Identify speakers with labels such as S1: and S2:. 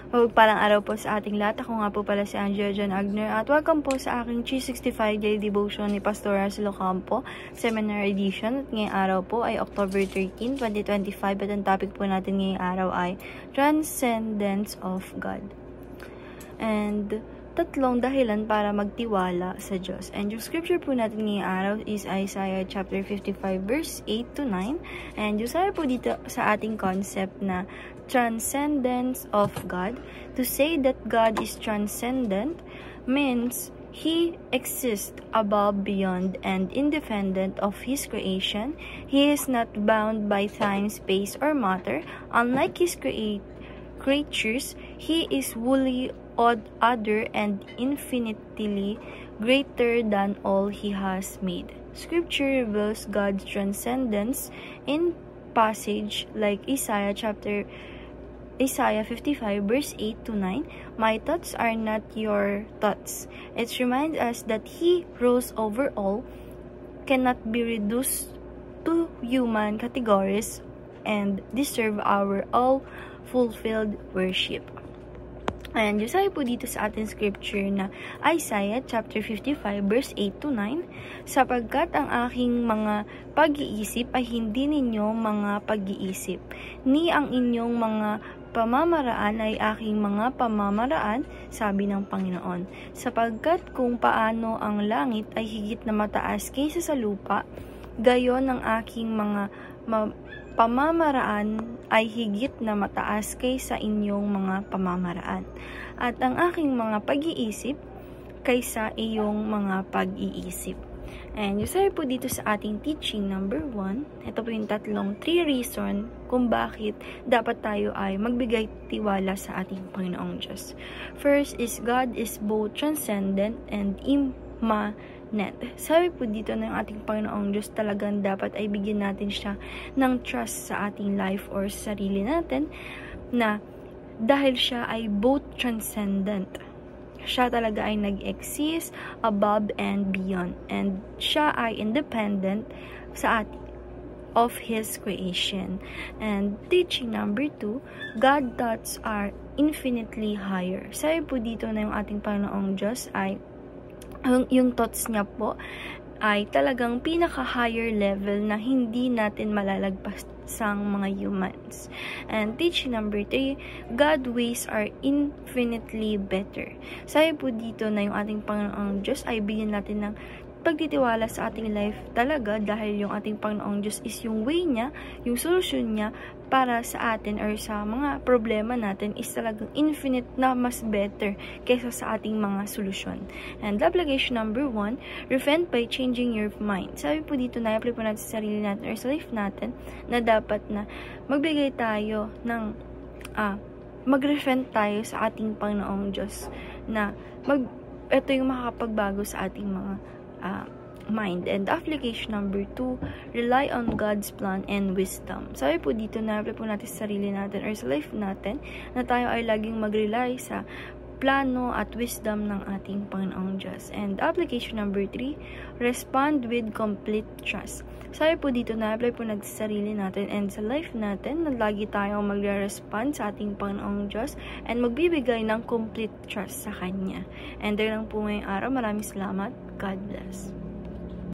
S1: Mapagpalang araw po sa ating lahat. Ako nga po pala si Angela John Agner at welcome po sa aking 365 Daily Devotion ni Pastor Arcelo Campo, Seminar Edition. At ngayong araw po ay October 13, 2025 at ang topic po natin ngayong araw ay Transcendence of God. And tatlong dahilan para magtiwala sa Diyos. And yung scripture po natin ngayong araw is Isaiah chapter 55 verse 8 to 9. And yung sabi po dito sa ating concept na transcendence of God. To say that God is transcendent means He exists above, beyond, and independent of His creation. He is not bound by time, space, or matter. Unlike His creatures, He is wholly other and infinitely greater than all He has made. Scripture reveals God's transcendence in passage like Isaiah 55 verse 8 to 9. My thoughts are not your thoughts. It reminds us that He rules over all, cannot be reduced to human categories, and deserve our all fulfilled worship. And yung sabi po dito sa ating scripture na Isaiah chapter 55 verse 8 to 9, sapagkat ang aking mga pag-iisip ay hindi ninyo mga pag-iisip, ni ang inyong mga pamamaraan ay aking mga pamamaraan, sabi ng Panginoon. Sapagkat kung paano ang langit ay higit na mataas kaysa sa lupa, gayon ang aking mga pamamaraan ay higit na mataas kaysa inyong mga pamamaraan, at ang aking mga pag-iisip kaysa iyong mga pag-iisip. And yung sabi po dito sa ating teaching number 1, ito po yung tatlong 3 reason kung bakit dapat tayo ay magbigay tiwala sa ating Panginoong Diyos. First is God is both transcendent and immanent. Sabi po dito na yung ating Panginoong Diyos talagang dapat ay bigyan natin siya ng trust sa ating life or sa sarili natin, na dahil siya ay both transcendent. Siya talaga ay nag-exist above and beyond, and siya ay independent sa ating of His creation. And teaching number 2, God's thoughts are infinitely higher. Sabi po dito na yung ating Panginoong Diyos ay yung thoughts niya po ay talagang pinaka-higher level na hindi natin malalagpas sang mga humans. And teaching number 3, God's ways are infinitely better. Sabi po dito na yung ating Panginoong Diyos ay bigyan natin ng pagtitiwala sa ating life talaga, dahil yung ating Panginoong Diyos is yung way niya, yung solusyon niya para sa atin or sa mga problema natin is talagang infinite na mas better kaysa sa ating mga solusyon. And application number 1, repent by changing your mind. Sabi po dito na i-apply po natin sa sarili natin or sa life natin na dapat na magbigay tayo ng mag-repent tayo sa ating Panginoong Diyos, na ito yung makakapagbago sa ating mga mind. And application number 2, rely on God's plan and wisdom. Sabi po dito na apply po natin sa sarili natin or sa life natin na tayo ay laging mag-rely sa plano at wisdom ng ating Panginoong Diyos. And application number 3, respond with complete trust. Sabi po dito na apply po natin sa sarili natin and sa life natin na lagi tayong magre-respond sa ating Panginoong Diyos and magbibigay ng complete trust sa Kanya. And there lang po ngayong araw. Maraming salamat. God bless.